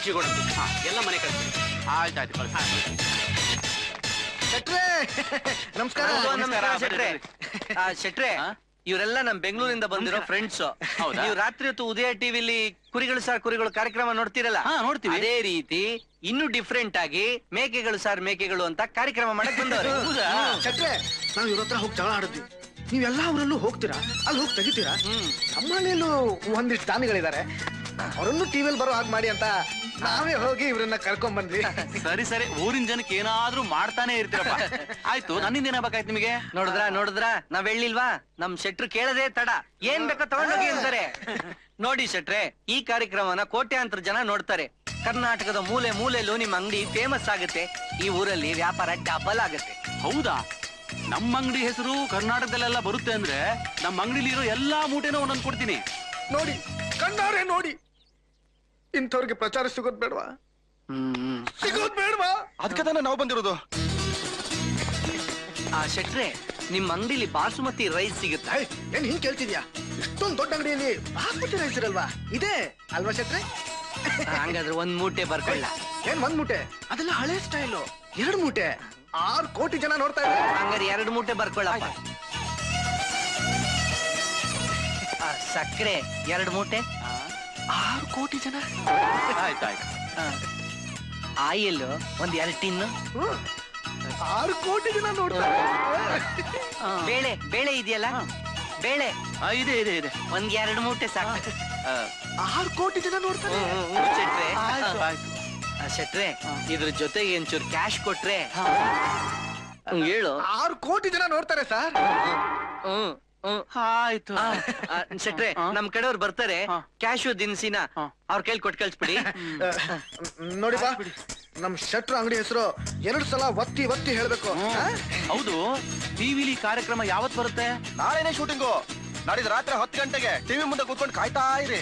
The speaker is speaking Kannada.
ಸಾಕ್ಷಿ ಕೊಡ್ತೀನಿ. ಎಲ್ಲ ಮನೆ ಕಳಿಸ್ತೀನಿ. ಆಯ್ತಾಯ್ತು ಕಳ್ಸಿ. ಶೆಟ್ರೆ ನಮಸ್ಕಾರ. ನಮಸ್ಕಾರ ಶೆಟ್ರೆ. ಶೆಟ್ರೆ, ಇವರೆಲ್ಲ ನಮ್ ಬೆಂಗಳೂರಿಂದ ಬಂದಿರೋ ಫ್ರೆಂಡ್ಸ್. ನೀವು ರಾತ್ರಿ ಹೊತ್ತು ಉದಯ ಟಿವಿಲಿ ಕುರಿಗಳು ಕಾರ್ಯಕ್ರಮ ನೋಡ್ತಿರಲ್ಲ? ನೋಡ್ತೀವಿ. ಅದೇ ರೀತಿ ಇನ್ನು ಡಿಫ್ರೆಂಟ್ ಆಗಿ ಮೇಕೆಗಳು ಅಂತ ಕಾರ್ಯಕ್ರಮ ಮಾಡಕ್ ಬಂದವ್ರೆ. ಶೆಟ್ರೆ, ನಾವ್ ಇವ್ರ ಹತ್ರ ಹೋಗಿ ಜಗಳ ಆಡಿದ್ವಿ. ನೀವೆಲ್ಲ ಅವರಲ್ಲೂ ಹೋಗ್ತೀರಾ, ಅಲ್ಲಿ ಹೋಗಿ ತೆಗಿತೀರಾ. ನಮ್ಮನೇಲೂ ಒಂದಿಷ್ಟು ದಾನಿಗಳಿದ್ದಾರೆ, ಅವರನ್ನು ಟಿವಿಯಲ್ಲಿ ಬರೋ ಹಾಗೆ ಮಾಡಿ ಅಂತ ನಾವೇ ಹೋಗಿ ಇವ್ರನ್ನ ಕರ್ಕೊಂಡ್ ಬಂದ್ವಿ. ಸರಿ ಸರಿ, ಊರಿನ ಜನಕ್ಕೆ ಏನಾದ್ರೂ ಮಾಡ್ತಾನೆ ಇರ್ತೀರಪ್ಪ. ಆಯ್ತು, ನನ್ನಿಂದ ಏನಾಗಬೇಕಾಯ್ತು ನಿಮಗೆ? ನೋಡಿದ್ರ ನಾವ್ ಹೇಳಿಲ್ವಾ? ನಮ್ ಶೆಟ್ರು ಕೇಳದೆ ತಡ, ಏನ್ ಬೇಕೋ ತಗೊಂಡೋಗಿ ಅಂತಾರೆ. ನೋಡಿ ಶೆಟ್ರೆ, ಈ ಕಾರ್ಯಕ್ರಮನ ಕೋಟ್ಯಾಂತರ ಜನ ನೋಡ್ತಾರೆ. ಕರ್ನಾಟಕದ ಮೂಲೆ ಮೂಲೆಯಲ್ಲೂ ನಿಮ್ ಅಂಗಡಿ ಫೇಮಸ್ ಆಗುತ್ತೆ. ಈ ಊರಲ್ಲಿ ವ್ಯಾಪಾರ ಡಬಲ್ ಆಗುತ್ತೆ. ಹೌದಾ? ನಮ್ಮ ಅಂಗಡಿ ಹೆಸರು ಕರ್ನಾಟಕದಲ್ಲೆಲ್ಲ ಬರುತ್ತೆ ಅಂದ್ರೆ ನಮ್ಮ ಅಂಗಡಿಲಿ ಇರೋ ಎಲ್ಲಾ ಮೂಟೆನೂ ಒಂದೊಂದು ಕೊಡ್ತೀನಿ. ನೋಡಿ, ಕಣ್ಣಾರೆ ನೋಡಿ. ಇಂಥವ್ರಿಗೆ ಪ್ರಚಾರ ಸಿಗೋದ್ ಬೇಡವಾ? ಸಿಗೋದ್ ಬೇಡವಾ? ಅದಕ್ಕೆ ತಾನೇ ನಾವು ಬಂದಿರೋದು. ಶೆಟ್ರೆ, ನಿಮ್ ಅಂಗಡಿಲಿ ಬಾಸುಮತಿ ರೈಸ್ ಸಿಗುತ್ತೆ. ಏನ್ ಹಿಂಗ್ ಕೇಳ್ತಿದ್ಯಾ? ಇಷ್ಟೊಂದ್ ದೊಡ್ಡ ಅಂಗಡಿಯಲ್ಲಿ ಬಾಸ್ಮತಿ ರೈಸ್ ಇರಲ್ವಾ? ಇದೆ ಅಲ್ವಾ ಶೆಟ್ರೆ? ಹಂಗಾದ್ರೆ ಒಂದ್ ಮೂಟೆ ಬರ್ಕೊಳ್ಳ. ಏನ್ ಒಂದ್ ಮೂಟೆ? ಅದೆಲ್ಲ ಹಳೆ ಸ್ಟೈಲು. 2 ಮೂಟೆ. 6 ಕೋಟಿ ಜನ ನೋಡ್ತಾ ಇದ್ದಾರೆ. ಹಂಗಾರೆ 2 ಮೂಟೆ ಬರ್ಕೊಳ್ಳಪ್ಪ. ಸಕ್ಕರೆ 2 ಮೂಟೆ. 6 ಕೋಟಿ ಜನ. ಆಯ್ತಾಯ್ತು. ಆಯಿಲ್ ಒಂದ್ 2 ಟಿನ್ನು. 6 ಕೋಟಿ ಜನ ನೋಡ್ತಾರೆ. ಬೇಳೆ ಇದೆಯಲ್ಲ, ಬೇಳೆ ಇದೆ ಇದೆ ಇದೆ. ಒಂದ್ 2 ಮೂಟೆ ಸಾಕು. 6 ಕೋಟಿ ಜನ ನೋಡ್ತಾರೆ. ಶೆಟ್ರೆ, ಆಯ್ತು. ಶೆಟ್ರೆ, ಇದ್ರ ಜೊತೆಗೆ ಒಂಚೂರು ಕ್ಯಾಶ್ ಕೊಟ್ರೆ. ಹೇಳು. 6 ಕೋಟಿ ಜನ ನೋಡ್ತಾರೆ ಸರ್. ಆಯ್ತು. ಶೆಟ್ರೆ, ನಮ್ ಕಡೆಯವ್ರು ಬರ್ತಾರೆ. ಕ್ಯಾಶು ದಿನಸಿನ ಅವ್ರ ಕೈಲಿ ಕೊಟ್ಟು ಕಳ್ಸ್ಬಿಡಿ. ನೋಡಿ ಬಾ, ನಮ್ ಶೆಟ್ರು ಅಂಗಡಿ ಹೆಸರು 2 ಸಲ ಒತ್ತಿ ಒತ್ತಿ ಹೇಳ್ಬೇಕು. ಹೌದು, ಟಿವಿಲಿ ಕಾರ್ಯಕ್ರಮ ಯಾವತ್ ಬರುತ್ತೆ? ನಾಳೆನೇ ಶೂಟಿಂಗು. ನಾಡಿದ್ದು ರಾತ್ರಿ 10 ಗಂಟೆಗೆ ಟಿವಿ ಮುಂದೆ ಕೂತ್ಕೊಂಡು ಕಾಯ್ತಾ ಇರಿ.